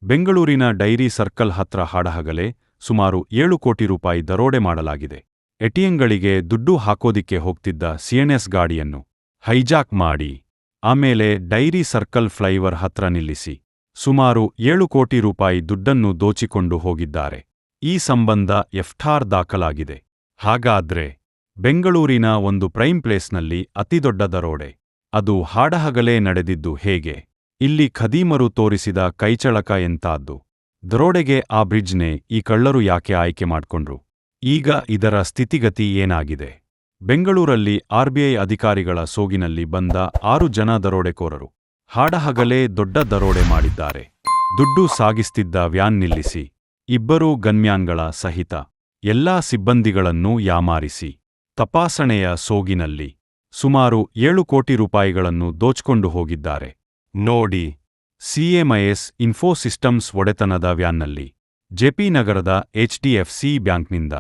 ಬೆಂಗಳೂರಿನ dairy circle ಹತ್ರ ಹಾಡಹಗಲೇ ಸುಮಾರು 7 ಕೋಟಿ ರೂಪಾಯಿ ದರೋಡೆ ಮಾಡಲಾಗಿದೆ. ಎಟಿಎಂಗಳಿಗೆ ದುಡ್ಡು ಹಾಕೋದಿಕ್ಕೆ ಹೋಗ್ತಿದ್ದ ಸಿಎನ್ಎಸ್ ಗಾಡಿಯನ್ನು ಹೈಜಾಕ್ ಮಾಡಿ ಆಮೇಲೆ ಡೈರಿ ಸರ್ಕಲ್ ಫ್ಲೈಓವರ್ ಹತ್ರ ನಿಲ್ಲಿಸಿ ಸುಮಾರು 7 ಕೋಟಿ ರೂಪಾಯಿ ದುಡ್ಡನ್ನು ದೋಚಿಕೊಂಡು ಹೋಗಿದ್ದಾರೆ. ಈ ಸಂಬಂಧ ಎಫ್ಐಆರ್ ದಾಖಲಾಗಿದೆ. ಹಾಗಾದ್ರೆ ಬೆಂಗಳೂರಿನ ಒಂದು ಪ್ರೈಮ್ ಪ್ಲೇಸ್ನಲ್ಲಿ ಅತಿದೊಡ್ಡ ದರೋಡೆ, ಅದು ಹಾಡಹಗಲೇ ನಡೆದಿದ್ದು ಹೇಗೆ? ಇಲ್ಲಿ ಖದೀಮರು ತೋರಿಸಿದ ಕೈಚಳಕ ಎಂತಾದ್ದು? ದರೋಡೆಗೆ ಆ ಬ್ರಿಡ್ಜ್ನೇ ಈ ಕಳ್ಳರು ಯಾಕೆ ಆಯ್ಕೆ ಮಾಡ್ಕೊಂಡ್ರು? ಈಗ ಇದರ ಸ್ಥಿತಿಗತಿ ಏನಾಗಿದೆ? ಬೆಂಗಳೂರಲ್ಲಿ ಆರ್ಬಿಐ ಅಧಿಕಾರಿಗಳ ಸೋಗಿನಲ್ಲಿ ಬಂದ 6 ಜನ ದರೋಡೆಕೋರರು ಹಾಡಹಗಲೇ ದೊಡ್ಡ ದರೋಡೆ ಮಾಡಿದ್ದಾರೆ. ದುಡ್ಡು ಸಾಗಿಸ್ತಿದ್ದ ವ್ಯಾನ್ ನಿಲ್ಲಿಸಿ 2 ಗನ್ಮ್ಯಾನ್ಗಳ ಸಹಿತ ಎಲ್ಲಾ ಸಿಬ್ಬಂದಿಗಳನ್ನೂ ಯಾಮಾರಿಸಿ ತಪಾಸಣೆಯ ಸೋಗಿನಲ್ಲಿ ಸುಮಾರು 7 ಕೋಟಿ ರೂಪಾಯಿಗಳನ್ನು ದೋಚ್ಕೊಂಡು ಹೋಗಿದ್ದಾರೆ. ನೋಡಿ, ಸಿಎಂಐಎಸ್ ಇನ್ಫೋಸಿಸ್ಟಮ್ಸ್ ಒಡೆತನದ ವ್ಯಾನ್ನಲ್ಲಿ ಜೆಪಿ ನಗರದ ಎಚ್ಡಿಎಫ್ಸಿ ಬ್ಯಾಂಕ್ನಿಂದ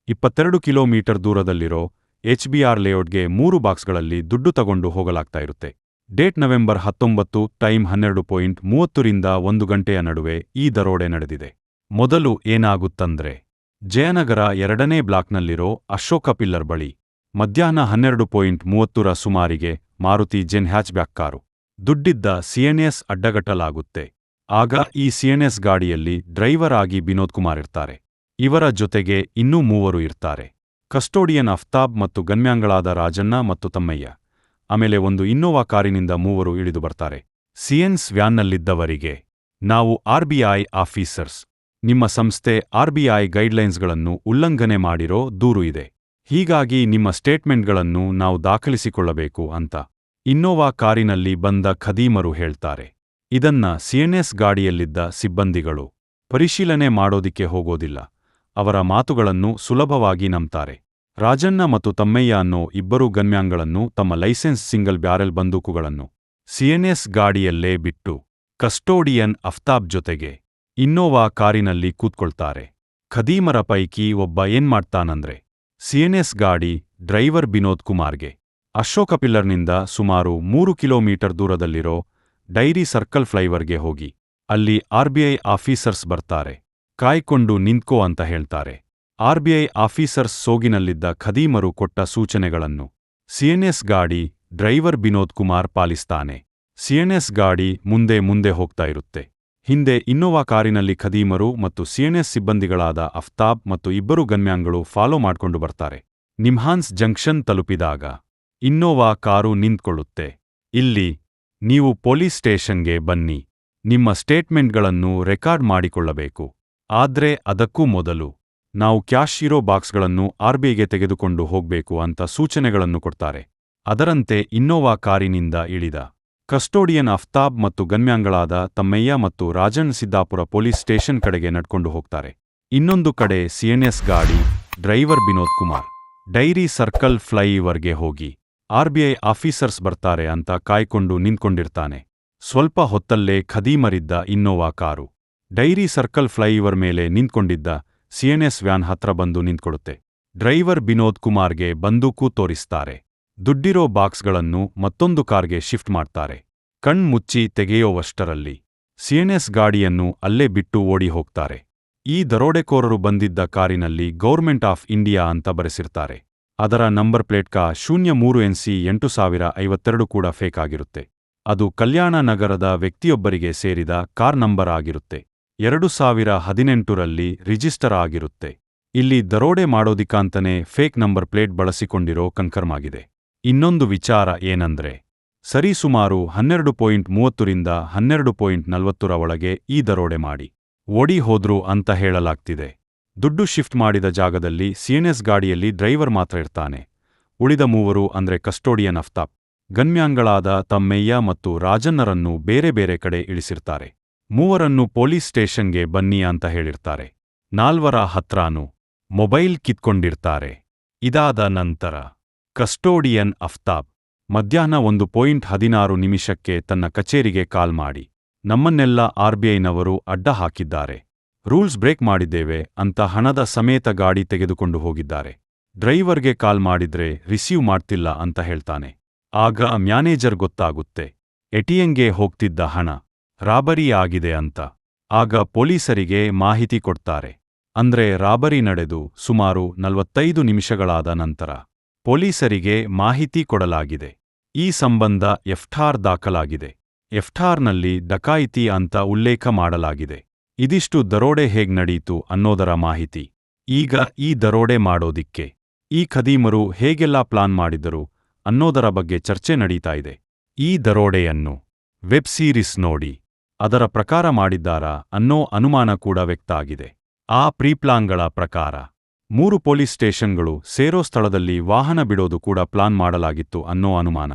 22 ಕಿಲೋಮೀಟರ್ ದೂರದಲ್ಲಿರೋ ಎಚ್ಬಿಆರ್ ಲೇಔಟ್ಗೆ 3 ಬಾಕ್ಸ್ಗಳಲ್ಲಿ ದುಡ್ಡು ತಗೊಂಡು ಹೋಗಲಾಗ್ತಾ ಇರುತ್ತೆ. ಡೇಟ್ ನವೆಂಬರ್ 19, ಟೈಮ್ 12:30 ರಿಂದ 1 ಗಂಟೆಯ ನಡುವೆ ಈ ದರೋಡೆ ನಡೆದಿದೆ. ಮೊದಲು ಏನಾಗುತ್ತಂದ್ರೆ, ಜಯನಗರ 2ನೇ ಬ್ಲಾಕ್ನಲ್ಲಿರೋ ಅಶೋಕ ಪಿಲ್ಲರ್ ಬಳಿ ಮಧ್ಯಾಹ್ನ 12:30 ಸುಮಾರಿಗೆ Maruti Zen hatchback car ದುಡ್ಡಿದ್ದ CNS ಅಡ್ಡಗಟ್ಟಲಾಗುತ್ತೆ. ಆಗ ಈ ಸಿಎನ್ಎಸ್ ಗಾಡಿಯಲ್ಲಿ ಡ್ರೈವರ್ ಆಗಿ ವಿನೋದ್ ಕುಮಾರ್ ಇರ್ತಾರೆ. ಇವರ ಜೊತೆಗೆ ಇನ್ನೂ 3 ಇರ್ತಾರೆ. ಕಸ್ಟೋಡಿಯನ್ ಅಫ್ತಾಬ್ ಮತ್ತು ಗನ್ಮ್ಯಾನ್ಗಳಾದ ರಾಜಣ್ಣ ಮತ್ತು ತಮ್ಮಯ್ಯ. ಆಮೇಲೆ ಒಂದು ಇನ್ನೋವಾ ಕಾರಿನಿಂದ 3 ಇಳಿದು ಬರ್ತಾರೆ. ಸಿಎನ್ಎಸ್ ವ್ಯಾನ್ನಲ್ಲಿದ್ದವರಿಗೆ, ನಾವು ಆರ್ಬಿಐ ಆಫೀಸರ್ಸ್, ನಿಮ್ಮ ಸಂಸ್ಥೆ ಆರ್ಬಿಐ ಗೈಡ್ಲೈನ್ಸ್ಗಳನ್ನು ಉಲ್ಲಂಘನೆ ಮಾಡಿರೋ ದೂರು ಇದೆ. ಹೀಗಾಗಿ ನಿಮ್ಮ ಸ್ಟೇಟ್ಮೆಂಟ್ಗಳನ್ನು ನಾವು ದಾಖಲಿಸಿಕೊಳ್ಳಬೇಕು ಅಂತ ಇನ್ನೋವಾ ಕಾರಿನಲ್ಲಿ ಬಂದ ಖದೀಮರು ಹೇಳ್ತಾರೆ. ಇದನ್ನ ಸಿಎನ್ಎಸ್ ಗಾಡಿಯಲ್ಲಿದ್ದ ಸಿಬ್ಬಂದಿಗಳು ಪರಿಶೀಲನೆ ಮಾಡೋದಿಕ್ಕೆ ಹೋಗೋದಿಲ್ಲ. ಅವರ ಮಾತುಗಳನ್ನು ಸುಲಭವಾಗಿ ನಂಬ್ತಾರೆ. ರಾಜಣ್ಣ ಮತ್ತು ತಮ್ಮಯ್ಯ ಅನ್ನೋ 2 ಗನ್ಮ್ಯಾನ್ಗಳನ್ನು ತಮ್ಮ ಲೈಸೆನ್ಸ್ ಸಿಂಗಲ್ ಬ್ಯಾರೆಲ್ ಬಂದೂಕುಗಳನ್ನು ಸಿಎನ್ಎಸ್ ಗಾಡಿಯಲ್ಲೇ ಬಿಟ್ಟು ಕಸ್ಟೋಡಿಯನ್ ಅಫ್ತಾಬ್ ಜೊತೆಗೆ ಇನ್ನೋವಾ ಕಾರಿನಲ್ಲಿ ಕೂತ್ಕೊಳ್ತಾರೆ. ಖದೀಮರ ಪೈಕಿ ಒಬ್ಬ ಏನ್ಮಾಡ್ತಾನಂದ್ರೆ, ಸಿಎನ್ಎಸ್ ಗಾಡಿ ಡ್ರೈವರ್ ವಿನೋದ್ ಕುಮಾರ್ಗೆ ಅಶೋಕ ಪಿಲ್ಲರ್ನಿಂದ ಸುಮಾರು 3 ಕಿಲೋಮೀಟರ್ ದೂರದಲ್ಲಿರೋ ಡೈರಿ ಸರ್ಕಲ್ ಫ್ಲೈಓವರ್ಗೆ ಹೋಗಿ ಅಲ್ಲಿ ಆರ್ಬಿಐ ಆಫೀಸರ್ಸ್ ಬರ್ತಾರೆ, ಕಾಯ್ಕೊಂಡು ನಿಂತ್ಕೋ ಅಂತ ಹೇಳ್ತಾರೆ. ಆರ್ಬಿಐ ಆಫೀಸರ್ಸ್ ಸೋಗಿನಲ್ಲಿದ್ದ ಖದೀಮರು ಕೊಟ್ಟ ಸೂಚನೆಗಳನ್ನು ಸಿಎನ್ಎಸ್ ಗಾಡಿ ಡ್ರೈವರ್ ವಿನೋದ್ ಕುಮಾರ್ ಪಾಲಿಸ್ತಾನೆ. ಸಿಎನ್ಎಸ್ ಗಾಡಿ ಮುಂದೆ ಹೋಗ್ತಾ ಇರುತ್ತೆ. ಹಿಂದೆ ಇನ್ನೋವಾ ಕಾರಿನಲ್ಲಿ ಖದೀಮರು ಮತ್ತು ಸಿಎನ್ಎಸ್ ಸಿಬ್ಬಂದಿಗಳಾದ ಅಫ್ತಾಬ್ ಮತ್ತು 2 ಗನ್ಮ್ಯಾನ್ಗಳು ಫಾಲೋ ಮಾಡ್ಕೊಂಡು ಬರ್ತಾರೆ. ನಿಮ್ಹಾನ್ಸ್ ಜಂಕ್ಷನ್ ತಲುಪಿದಾಗ ಇನ್ನೋವಾ ಕಾರು ನಿಂತ್ಕೊಳ್ಳುತ್ತೆ. ಇಲ್ಲಿ ನೀವು ಪೊಲೀಸ್ ಸ್ಟೇಷನ್ಗೆ ಬನ್ನಿ, ನಿಮ್ಮ ಸ್ಟೇಟ್ಮೆಂಟ್ಗಳನ್ನು ರೆಕಾರ್ಡ್ ಮಾಡಿಕೊಳ್ಳಬೇಕು. ಆದ್ರೆ ಅದಕ್ಕೂ ಮೊದಲು ನಾವು ಕ್ಯಾಶ್ ಇರೋ ಬಾಕ್ಸ್ಗಳನ್ನು ಆರ್ಬಿಐಗೆ ತೆಗೆದುಕೊಂಡು ಹೋಗ್ಬೇಕು ಅಂತ ಸೂಚನೆಗಳನ್ನು ಕೊಡ್ತಾರೆ. ಅದರಂತೆ ಇನ್ನೋವಾ ಕಾರಿನಿಂದ ಇಳಿದ ಕಸ್ಟೋಡಿಯನ್ ಅಫ್ತಾಬ್ ಮತ್ತು ಗನ್ಮ್ಯಾನ್ಗಳಾದ ತಮ್ಮಯ್ಯ ಮತ್ತು ರಾಜಣ್ ಸಿದ್ದಾಪುರ ಪೊಲೀಸ್ ಸ್ಟೇಷನ್ ಕಡೆಗೆ ನಡ್ಕೊಂಡು ಹೋಗ್ತಾರೆ. ಇನ್ನೊಂದು ಕಡೆ ಸಿಎನ್ಎಸ್ ಗಾಡಿ driver Vinod Kumar dairy circle ಫ್ಲೈಓವರ್ಗೆ ಹೋಗಿ ಆರ್ಬಿಐ ಆಫೀಸರ್ಸ್ ಬರ್ತಾರೆ ಅಂತ ಕಾಯ್ಕೊಂಡು ನಿಂತ್ಕೊಂಡಿರ್ತಾನೆ. ಸ್ವಲ್ಪ ಹೊತ್ತಲ್ಲೇ ಖದೀಮರಿದ್ದ Innova car dairy circle flyover ಮೇಲೆ ನಿಂತ್ಕೊಂಡಿದ್ದ ಸಿಎನ್ಎಸ್ ವ್ಯಾನ್ ಹತ್ರ ಬಂದು ನಿಂತ್ಕೊಡುತ್ತೆ. ಡ್ರೈವರ್ ವಿನೋದ್ ಕುಮಾರ್ಗೆ ಬಂದೂಕು ತೋರಿಸ್ತಾರೆ. ದುಡ್ಡಿರೋ ಬಾಕ್ಸ್ಗಳನ್ನು ಮತ್ತೊಂದು ಕಾರ್ಗೆ ಶಿಫ್ಟ್ ಮಾಡ್ತಾರೆ. ಕಣ್ಮುಚ್ಚಿ ತೆಗೆಯೋವಷ್ಟರಲ್ಲಿ ಸಿಎನ್ಎಸ್ ಗಾಡಿಯನ್ನು ಅಲ್ಲೇ ಬಿಟ್ಟು ಓಡಿ ಹೋಗ್ತಾರೆ. ಈ ದರೋಡೆಕೋರರು ಬಂದಿದ್ದ ಕಾರಿನಲ್ಲಿ ಗೌರ್ಮೆಂಟ್ ಆಫ್ ಇಂಡಿಯಾ ಅಂತ ಬರೆಸಿರ್ತಾರೆ. ಅದರ ನಂಬರ್ ಪ್ಲೇಟ್ K03NC 8052 ಕೂಡ ಫೇಕ್ ಆಗಿರುತ್ತೆ. ಅದು ಕಲ್ಯಾಣ ನಗರದ ವ್ಯಕ್ತಿಯೊಬ್ಬರಿಗೆ ಸೇರಿದ ಕಾರ್ ನಂಬರ್ ಆಗಿರುತ್ತೆ. 2018ರಲ್ಲಿ ರಿಜಿಸ್ಟರ್ ಆಗಿರುತ್ತೆ. ಇಲ್ಲಿ ದರೋಡೆ ಮಾಡೋದಿಕ್ಕಂತನೇ ಫೇಕ್ ನಂಬರ್ ಪ್ಲೇಟ್ ಬಳಸಿಕೊಂಡಿರೋ ಕನ್ಫರ್ಮ್ ಆಗಿದೆ. ಇನ್ನೊಂದು ವಿಚಾರ ಏನಂದ್ರೆ, ಸರಿಸುಮಾರು 12:30 ರಿಂದ 12:40 ಒಳಗೆ ಈ ದರೋಡೆ ಮಾಡಿ ಓಡಿ ಹೋದ್ರು ಅಂತ ಹೇಳಲಾಗ್ತಿದೆ. ದುಡ್ಡು ಶಿಫ್ಟ್ ಮಾಡಿದ ಜಾಗದಲ್ಲಿ ಸಿಎನ್ಎಸ್ ಗಾಡಿಯಲ್ಲಿ ಡ್ರೈವರ್ ಮಾತ್ರ ಇರ್ತಾನೆ. ಉಳಿದ 3 ಅಂದ್ರೆ ಕಸ್ಟೋಡಿಯನ್ ಅಫ್ತಾಬ್, ಗನ್ಮ್ಯಾನ್ಗಳಾದ ತಮ್ಮಯ್ಯ ಮತ್ತು ರಾಜನ್ನರನ್ನು ಬೇರೆ ಬೇರೆ ಕಡೆ ಇಳಿಸಿರ್ತಾರೆ. 3ರನ್ನು ಪೊಲೀಸ್ ಸ್ಟೇಷನ್ಗೆ ಬನ್ನಿ ಅಂತ ಹೇಳಿರ್ತಾರೆ. 4ರ ಹತ್ರಾನೂ ಮೊಬೈಲ್ ಕಿತ್ಕೊಂಡಿರ್ತಾರೆ. ಇದಾದ ನಂತರ ಕಸ್ಟೋಡಿಯನ್ ಅಫ್ತಾಬ್ ಮಧ್ಯಾಹ್ನ 1:16 ತನ್ನ ಕಚೇರಿಗೆ ಕಾಲ್ ಮಾಡಿ, ನಮ್ಮನ್ನೆಲ್ಲ ಆರ್ಬಿಐನವರು ಅಡ್ಡ ಹಾಕಿದ್ದಾರೆ, ರೂಲ್ಸ್ ಬ್ರೇಕ್ ಮಾಡಿದ್ದೇವೆ ಅಂತ ಹಣದ ಸಮೇತ ಗಾಡಿ ತೆಗೆದುಕೊಂಡು ಹೋಗಿದ್ದಾರೆ. ಡ್ರೈವರ್ಗೆ ಕಾಲ್ ಮಾಡಿದ್ರೆ ರಿಸೀವ್ ಮಾಡ್ತಿಲ್ಲ ಅಂತ ಹೇಳ್ತಾನೆ. ಆಗ ಮ್ಯಾನೇಜರ್ ಗೊತ್ತಾಗುತ್ತೆ, ಎಟಿಎಂಗೆ ಹೋಗ್ತಿದ್ದ ಹಣ ರಾಬರಿ ಆಗಿದೆ ಅಂತ. ಆಗ ಪೊಲೀಸರಿಗೆ ಮಾಹಿತಿ ಕೊಡ್ತಾರೆ. ಅಂದ್ರೆ ರಾಬರಿ ನಡೆದು ಸುಮಾರು 45 ನಿಮಿಷಗಳಾದ ನಂತರ ಪೊಲೀಸರಿಗೆ ಮಾಹಿತಿ ಕೊಡಲಾಗಿದೆ. ಈ ಸಂಬಂಧ ಎಫ್ಐಆರ್ ದಾಖಲಾಗಿದೆ. ಎಫ್ಐಆರ್ನಲ್ಲಿ ಡಕಾಯಿತಿ ಅಂತ ಉಲ್ಲೇಖ ಮಾಡಲಾಗಿದೆ. ಇದಿಷ್ಟು ದರೋಡೆ ಹೇಗ್ ನಡೀತು ಅನ್ನೋದರ ಮಾಹಿತಿ. ಈಗ ಈ ದರೋಡೆ ಮಾಡೋದಿಕ್ಕೆ ಈ ಖದೀಮರು ಹೇಗೆಲ್ಲ ಪ್ಲಾನ್ ಮಾಡಿದರು ಅನ್ನೋದರ ಬಗ್ಗೆ ಚರ್ಚೆ ನಡೀತಾ ಇದೆ. ಈ ದರೋಡೆಯನ್ನು ವೆಬ್ ಸೀರೀಸ್ ನೋಡಿ ಅದರ ಪ್ರಕಾರ ಮಾಡಿದ್ದಾರಾ ಅನ್ನೋ ಅನುಮಾನ ಕೂಡ ವ್ಯಕ್ತ ಆಗಿದೆ. ಆ ಪ್ರೀಪ್ಲಾನ್ಗಳ ಪ್ರಕಾರ 3 ಪೊಲೀಸ್ ಸ್ಟೇಷನ್ಗಳು ಸೇರೋ ಸ್ಥಳದಲ್ಲಿ ವಾಹನ ಬಿಡೋದು ಕೂಡ ಪ್ಲಾನ್ ಮಾಡಲಾಗಿತ್ತು ಅನ್ನೋ ಅನುಮಾನ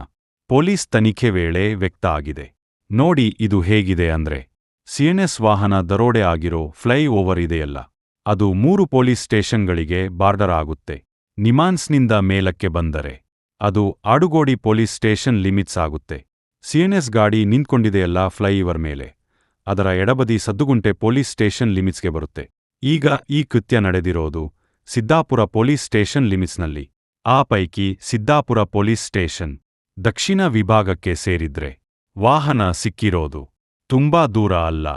ಪೊಲೀಸ್ ತನಿಖೆ ವೇಳೆ ವ್ಯಕ್ತ ಆಗಿದೆ. ನೋಡಿ ಇದು ಹೇಗಿದೆ ಅಂದ್ರೆ, ಸಿಎನ್ಎಸ್ ವಾಹನ ದರೋಡೆ ಆಗಿರೋ ಫ್ಲೈ ಓವರ್ ಇದೆಯಲ್ಲ, ಅದು 3 ಪೊಲೀಸ್ ಸ್ಟೇಷನ್ಗಳಿಗೆ ಬಾರ್ಡರ್ ಆಗುತ್ತೆ. ನಿಮಾನ್ಸ್ನಿಂದ ಮೇಲಕ್ಕೆ ಬಂದರೆ ಅದು ಆಡುಗೋಡಿ ಪೊಲೀಸ್ ಸ್ಟೇಷನ್ ಲಿಮಿಟ್ಸ್ ಆಗುತ್ತೆ. ಸಿಎನ್ಎಸ್ ಗಾಡಿ ನಿಂತ್ಕೊಂಡಿದೆಯಲ್ಲ ಫ್ಲೈಓವರ್ ಮೇಲೆ, ಅದರ ಎಡಬದಿ ಸದ್ದುಗುಂಟೆ ಪೊಲೀಸ್ ಸ್ಟೇಷನ್ ಲಿಮಿಟ್ಸ್ಗೆ ಬರುತ್ತೆ. ಈಗ ಈ ಕೃತ್ಯ ನಡೆದಿರೋದು ಸಿದ್ದಾಪುರ ಪೊಲೀಸ್ ಸ್ಟೇಷನ್ ಲಿಮಿಟ್ಸ್ನಲ್ಲಿ. ಆ ಪೈಕಿ ಸಿದ್ದಾಪುರ ಪೊಲೀಸ್ ಸ್ಟೇಷನ್ ದಕ್ಷಿಣ ವಿಭಾಗಕ್ಕೆ ಸೇರಿದ್ರೆ ವಾಹನ ಸಿಕ್ಕಿರೋದು ತುಂಬಾ ದೂರ ಅಲ್ಲ,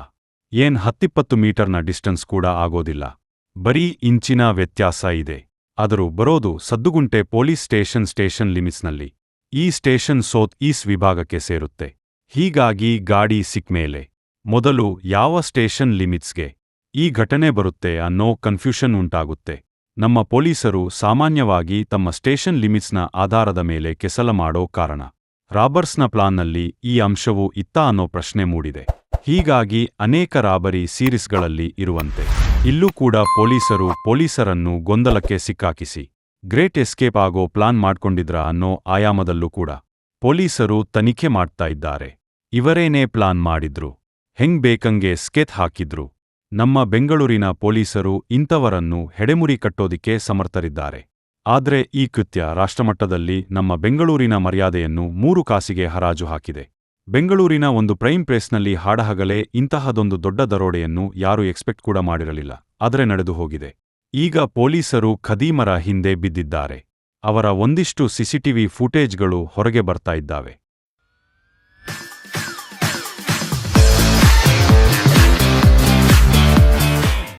10-20 ಮೀಟರ್ನ ಡಿಸ್ಟೆನ್ಸ್ ಕೂಡ ಆಗೋದಿಲ್ಲ, ಬರೀ ಇಂಚಿನ ವ್ಯತ್ಯಾಸ ಇದೆ. ಆದರೂ ಬರೋದು ಸದ್ದುಗುಂಟೆ ಪೊಲೀಸ್ ಸ್ಟೇಷನ್ ಲಿಮಿಟ್ಸ್ನಲ್ಲಿ. ಈ ಸ್ಟೇಷನ್ ಸೌತ್ ಈಸ್ಟ್ ವಿಭಾಗಕ್ಕೆ ಸೇರುತ್ತೆ. ಹೀಗಾಗಿ ಗಾಡಿ ಸಿಕ್ಮೇಲೆ ಮೊದಲು ಯಾವ ಸ್ಟೇಷನ್ ಲಿಮಿಟ್ಸ್ಗೆ ಈ ಘಟನೆ ಬರುತ್ತೆ ಅನ್ನೋ ಕನ್ಫ್ಯೂಷನ್ ಉಂಟಾಗುತ್ತೆ. ನಮ್ಮ ಪೊಲೀಸರು ಸಾಮಾನ್ಯವಾಗಿ ತಮ್ಮ ಸ್ಟೇಷನ್ ಲಿಮಿಟ್ಸ್ನ ಆಧಾರದ ಮೇಲೆ ಕೆಲಸ ಮಾಡೋ ಕಾರಣ ರಾಬರ್ಸ್ನ ಪ್ಲಾನ್ನಲ್ಲಿ ಈ ಅಂಶವೂ ಇತ್ತಾ ಅನ್ನೋ ಪ್ರಶ್ನೆ ಮೂಡಿದೆ. ಹೀಗಾಗಿ ಅನೇಕ ರಾಬರಿ ಸೀರೀಸ್ಗಳಲ್ಲಿ ಇರುವಂತೆ ಇಲ್ಲೂ ಕೂಡ ಪೊಲೀಸರನ್ನು ಗೊಂದಲಕ್ಕೆ ಸಿಕ್ಕಾಕಿಸಿ ಗ್ರೇಟ್ ಎಸ್ಕೇಪ್ ಆಗೋ ಪ್ಲಾನ್ ಮಾಡ್ಕೊಂಡಿದ್ರಾ ಅನ್ನೋ ಆಯಾಮದಲ್ಲೂ ಕೂಡ ಪೊಲೀಸರು ತನಿಖೆ ಮಾಡ್ತಾ ಇದ್ದಾರೆ. ಇವರೇನೇ ಪ್ಲಾನ್ ಮಾಡಿದ್ರು, ಹೆಂಗ್ ಬೇಕಂಗೆ ಸ್ಕೆಚ್ ಹಾಕಿದ್ರು? ನಮ್ಮ ಬೆಂಗಳೂರಿನ ಪೊಲೀಸರು ಇಂಥವರನ್ನು ಹೆಡೆಮುರಿ ಕಟ್ಟೋದಿಕ್ಕೆ ಸಮರ್ಥರಿದ್ದಾರೆ. ಆದ್ರೆ ಈ ಕೃತ್ಯ ರಾಷ್ಟ್ರಮಟ್ಟದಲ್ಲಿ ನಮ್ಮ ಬೆಂಗಳೂರಿನ ಮರ್ಯಾದೆಯನ್ನು 3 ಕಾಸಿಗೆ ಹರಾಜು ಹಾಕಿದೆ. ಬೆಂಗಳೂರಿನ ಒಂದು ಪ್ರೈಮ್ ಪ್ಲೇಸ್ನಲ್ಲಿ ಹಾಡಹಗಲೇ ಇಂತಹದೊಂದು ದೊಡ್ಡ ದರೋಡೆಯನ್ನು ಯಾರೂ ಎಕ್ಸ್ಪೆಕ್ಟ್ ಕೂಡ ಮಾಡಿರಲಿಲ್ಲ. ಆದರೆ ನಡೆದು ಹೋಗಿದೆ. ಈಗ ಪೊಲೀಸರು ಖದೀಮರ ಹಿಂದೆ ಬಿದ್ದಿದ್ದಾರೆ. ಅವರ ಒಂದಿಷ್ಟು ಸಿಸಿಟಿವಿ ಫುಟೇಜ್ಗಳು ಹೊರಗೆ ಬರ್ತಾ ಇದ್ದಾವೆ.